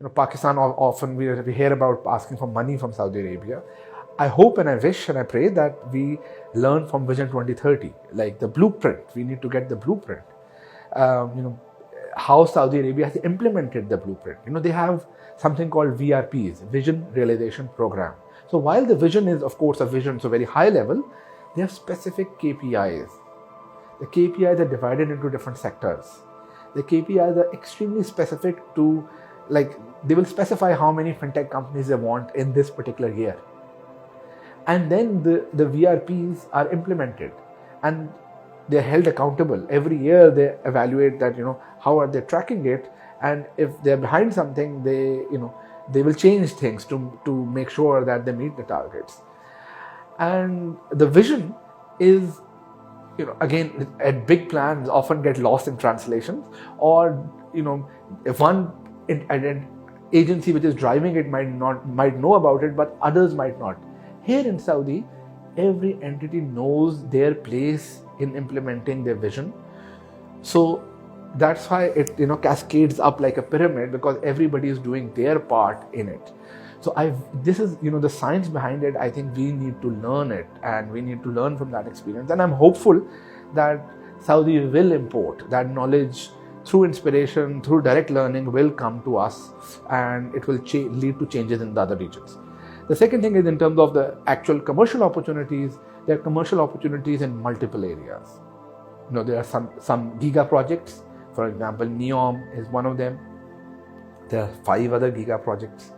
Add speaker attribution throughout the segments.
Speaker 1: Pakistan often we hear about asking for money from Saudi Arabia. I hope and I wish and I pray that we learn from Vision 2030, like the blueprint. We need to get the blueprint. How Saudi Arabia has implemented the blueprint. They have something called VRPs, Vision Realization Program. So while the vision is, of course, a vision, so very high level, they have specific KPIs. The KPIs are divided into different sectors. The KPIs are extremely specific to, they will specify how many fintech companies they want in this particular year. And then the VRPs are implemented and they're held accountable. Every year they evaluate that, how are they tracking it, and if they're behind something, they will change things to make sure that they meet the targets. And the vision is, again, at big plans often get lost in translations, or if one agency which is driving it might know about it, but others might not. Here in Saudi, every entity knows their place in implementing their vision. So that's why it cascades up like a pyramid, because everybody is doing their part in it. So this is the science behind it. I think we need to learn it, and we need to learn from that experience. And I'm hopeful that Saudi will import that knowledge through inspiration, through direct learning, will come to us, and it will lead to changes in the other regions. The second thing is, in terms of the actual commercial opportunities, there are commercial opportunities in multiple areas. There are some giga projects. For example, NEOM is one of them. There are 5 other giga projects.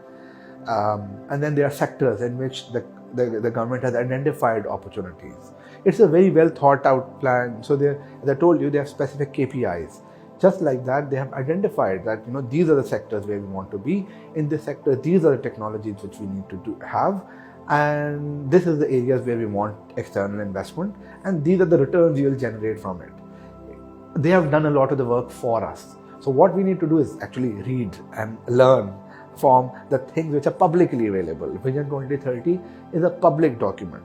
Speaker 1: And then there are sectors in which the government has identified opportunities. It's a very well thought out plan. So as I told you, they have specific KPIs. Just like that, they have identified that these are the sectors where we want to be. In this sector, these are the technologies which we need to have, and this is the areas where we want external investment, and these are the returns you will generate from it. They have done a lot of the work for us. So what we need to do is actually read and learn from the things which are publicly available. Vision 2030 is a public document.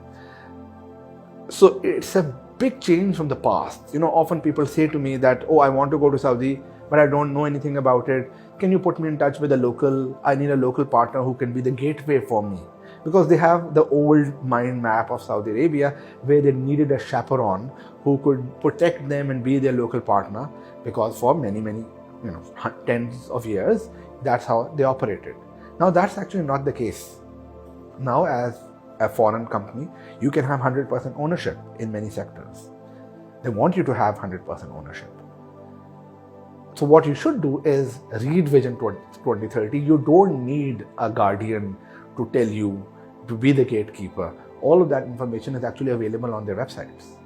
Speaker 1: So it's a big change from the past. Often people say to me that, I want to go to Saudi, but I don't know anything about it. Can you put me in touch with I need a local partner who can be the gateway for me. Because they have the old mind map of Saudi Arabia, where they needed a chaperone who could protect them and be their local partner, because for many, tens of years, that's how they operated. Now that's actually not the case. Now, as a foreign company, you can have 100% ownership in many sectors. They want you to have 100% ownership. So what you should do is read Vision 2030. You don't need a guardian to tell you to be the gatekeeper. All of that information is actually available on their websites.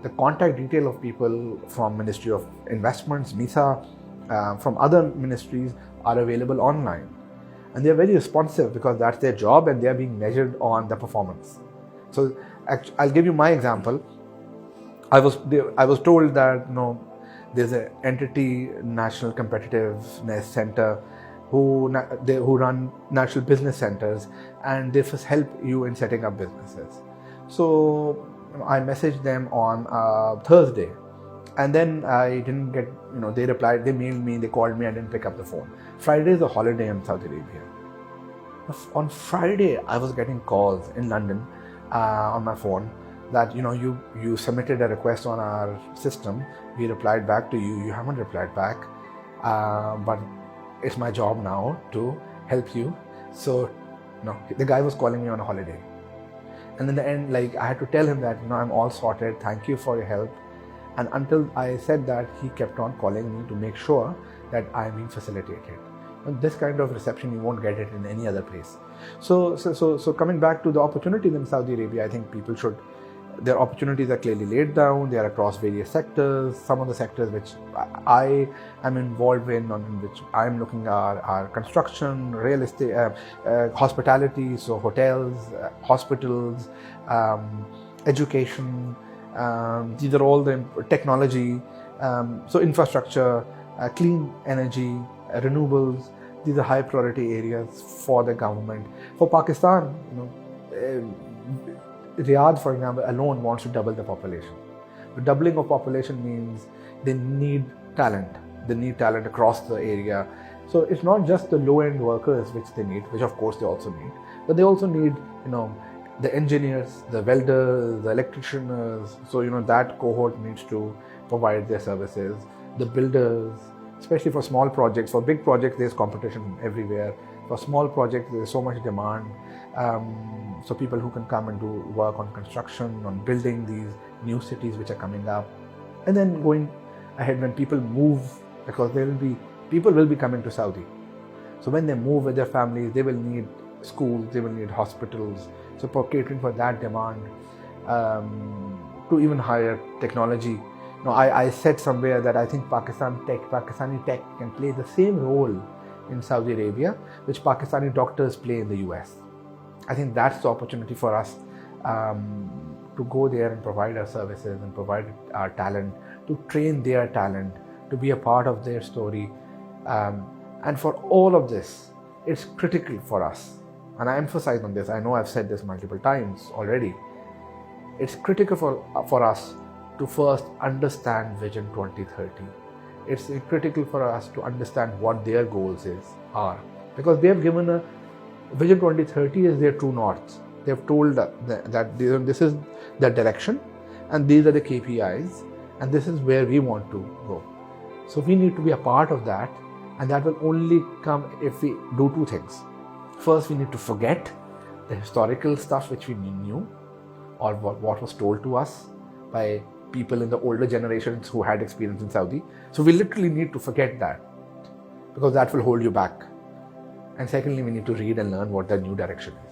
Speaker 1: The contact detail of people from Ministry of Investments, MISA, from other ministries are available online. And they're very responsive, because that's their job and they're being measured on the performance. So I'll give you my example. I was told that there's an entity, National Competitiveness Center, who run national business centers, and they first help you in setting up businesses. So I messaged them on Thursday, and then I didn't get, they replied, they mailed me, they called me, I didn't pick up the phone. Friday is a holiday in Saudi Arabia. On Friday, I was getting calls in London on my phone that, you submitted a request on our system, we replied back to you, you haven't replied back, but it's my job now to help you. So, the guy was calling me on a holiday. And in the end, I had to tell him that, I'm all sorted, thank you for your help. And until I said that, he kept on calling me to make sure that I'm being facilitated. And this kind of reception, you won't get it in any other place. So coming back to the opportunities in Saudi Arabia, I think people should, their opportunities are clearly laid down. They are across various sectors. Some of the sectors which I am involved in, on which I'm looking are construction, real estate, hospitality, so hotels, hospitals, education. These are all the technology, so infrastructure, clean energy, renewables. These are high priority areas for the government. For Pakistan, Riyadh, for example, alone wants to double the population. The doubling of population means they need talent. They need talent across the area. So it's not just the low-end workers which they need, which of course they also need, but they also need, the engineers, the welders, the electricians. So, that cohort needs to provide their services. The builders, especially for small projects. For big projects, there's competition everywhere. For small projects, there's so much demand. So people who can come and do work on construction, on building these new cities which are coming up. And then going ahead, when people move, because people will be coming to Saudi. So when they move with their families, they will need schools, they will need hospitals. So for catering for that demand, to even higher technology. I said somewhere that I think Pakistani tech can play the same role in Saudi Arabia, which Pakistani doctors play in the US. I think that's the opportunity for us to go there and provide our services and provide our talent, to train their talent, to be a part of their story. And for all of this, it's critical for us. And I emphasize on this. I know I've said this multiple times already. It's critical for us to first understand Vision 2030. It's critical for us to understand what their goals are. Because they have given a Vision 2030 is their true north. They have told that this is the direction and these are the KPIs and this is where we want to go. So we need to be a part of that, and that will only come if we do two things. First, we need to forget the historical stuff which we knew or what was told to us by people in the older generations who had experience in Saudi. So we literally need to forget that, because that will hold you back. And secondly, we need to read and learn what the new direction is.